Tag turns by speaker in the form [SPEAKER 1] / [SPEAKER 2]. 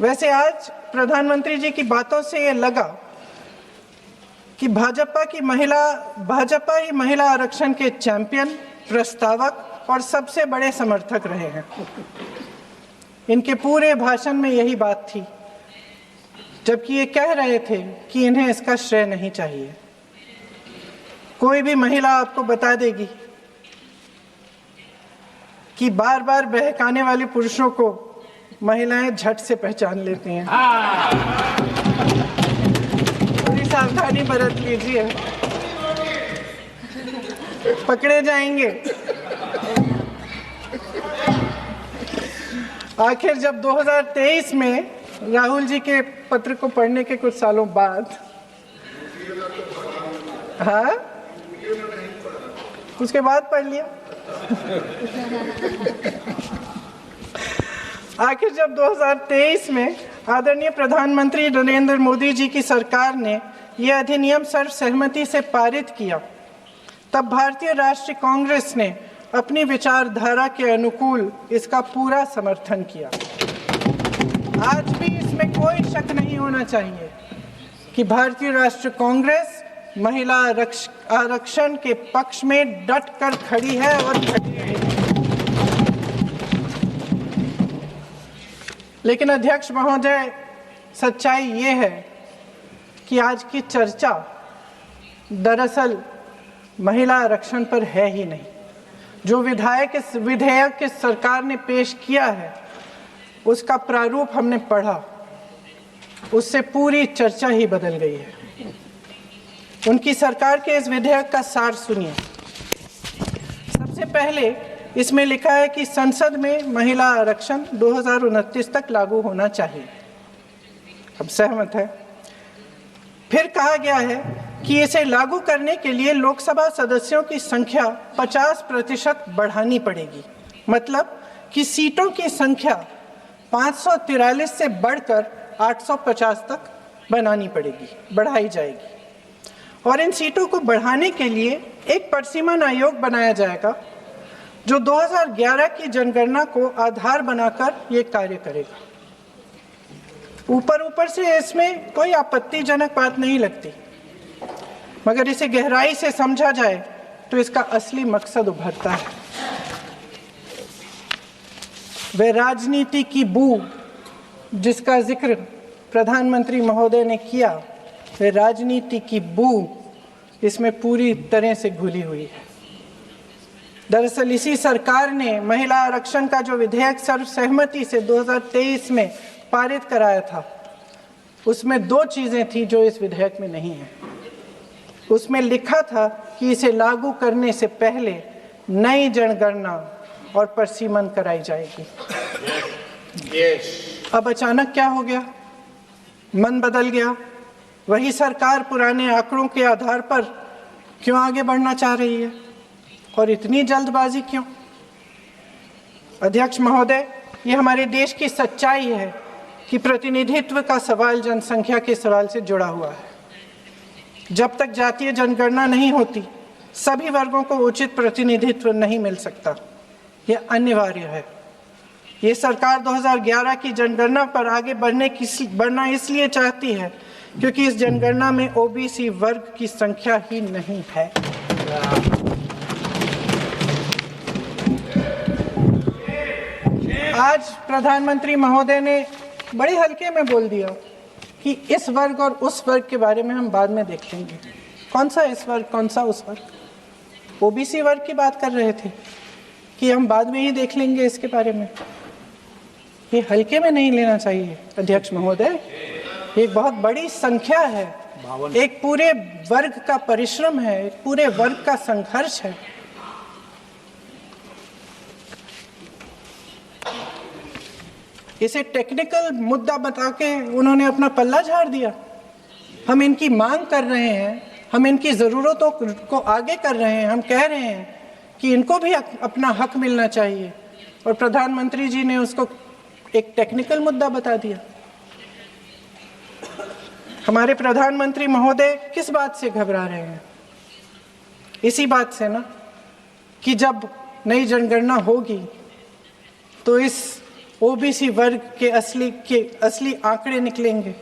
[SPEAKER 1] वैसे आज प्रधानमंत्री जी की बातों से ये लगा कि भाजपा ही महिला आरक्षण के चैंपियन, प्रस्तावक और सबसे बड़े समर्थक रहे हैं। इनके पूरे भाषण में यही बात थी, जबकि ये कह रहे थे कि इन्हें इसका श्रेय नहीं चाहिए। कोई भी महिला आपको बता देगी कि बार बार बहकाने वाले पुरुषों को महिलाएं झट से पहचान लेती हैं। थोड़ी सावधानी बरत लीजिए, पकड़े जाएंगे। आखिर जब 2023 में राहुल जी के पत्र को पढ़ने के कुछ सालों बाद, हाँ, उसके बाद पढ़ लिया। आखिर जब 2023 में आदरणीय प्रधानमंत्री नरेंद्र मोदी जी की सरकार ने यह अधिनियम सर्वसहमति से पारित किया, तब भारतीय राष्ट्रीय कांग्रेस ने अपनी विचारधारा के अनुकूल इसका पूरा समर्थन किया। आज भी इसमें कोई शक नहीं होना चाहिए कि भारतीय राष्ट्रीय कांग्रेस महिला आरक्षण के पक्ष में डट कर खड़ी है और खड़ी रहेगी। लेकिन अध्यक्ष महोदय, सच्चाई ये है कि आज की चर्चा दरअसल महिला आरक्षण पर है ही नहीं। जो विधेयक के सरकार ने पेश किया है, उसका प्रारूप हमने पढ़ा, उससे पूरी चर्चा ही बदल गई है। उनकी सरकार के इस विधेयक का सार सुनिए। सबसे पहले इसमें लिखा है कि संसद में महिला आरक्षण 2029 तक लागू होना चाहिए। अब सहमत है। फिर कहा गया है कि इसे लागू करने के लिए लोकसभा सदस्यों की संख्या 50% बढ़ानी पड़ेगी। मतलब कि सीटों की संख्या 543 से बढ़कर 850 तक बढ़ाई जाएगी। और इन सीटों को बढ़ाने के लिए एक परिसीमन आयोग बनाया जाएगा, जो 2011 की जनगणना को आधार बनाकर ये कार्य करेगा। ऊपर से इसमें कोई आपत्तिजनक बात नहीं लगती, मगर इसे गहराई से समझा जाए तो इसका असली मकसद उभरता है। वह राजनीति की बू जिसका जिक्र प्रधानमंत्री महोदय ने किया, वह राजनीति की बू इसमें पूरी तरह से घुली हुई है। दरअसल इसी सरकार ने महिला आरक्षण का जो विधेयक सर्वसहमति से 2023 में पारित कराया था, उसमें दो चीजें थी जो इस विधेयक में नहीं है। उसमें लिखा था कि इसे लागू करने से पहले नई जनगणना और परिसीमन कराई जाएगी। अब अचानक क्या हो गया? मन बदल गया। वही सरकार पुराने आंकड़ों के आधार पर क्यों आगे बढ़ना चाह रही है, और इतनी जल्दबाजी क्यों? अध्यक्ष महोदय, ये हमारे देश की सच्चाई है कि प्रतिनिधित्व का सवाल जनसंख्या के सवाल से जुड़ा हुआ है। जब तक जातीय जनगणना नहीं होती, सभी वर्गों को उचित प्रतिनिधित्व नहीं मिल सकता। यह अनिवार्य है। ये सरकार 2011 की जनगणना पर आगे बढ़ना इसलिए चाहती है क्योंकि इस जनगणना में ओबीसी वर्ग की संख्या ही नहीं है। आज प्रधानमंत्री महोदय ने बड़े हल्के में बोल दिया कि इस वर्ग और उस वर्ग के बारे में हम बाद में देख लेंगे। कौन सा इस वर्ग, कौन सा उस वर्ग? ओबीसी वर्ग की बात कर रहे थे कि हम बाद में ही देख लेंगे इसके बारे में। ये हल्के में नहीं लेना चाहिए अध्यक्ष महोदय। एक बहुत बड़ी संख्या है, एक पूरे वर्ग का परिश्रम है, एक पूरे वर्ग का संघर्ष है। इसे टेक्निकल मुद्दा बता के उन्होंने अपना पल्ला झाड़ दिया। हम इनकी मांग कर रहे हैं, हम इनकी ज़रूरतों को आगे कर रहे हैं, हम कह रहे हैं कि इनको भी अपना हक मिलना चाहिए, और प्रधानमंत्री जी ने उसको एक टेक्निकल मुद्दा बता दिया। हमारे प्रधानमंत्री महोदय किस बात से घबरा रहे हैं? इसी बात से ना कि जब नई जनगणना होगी तो इस ओबीसी वर्ग के असली आंकड़े निकलेंगे।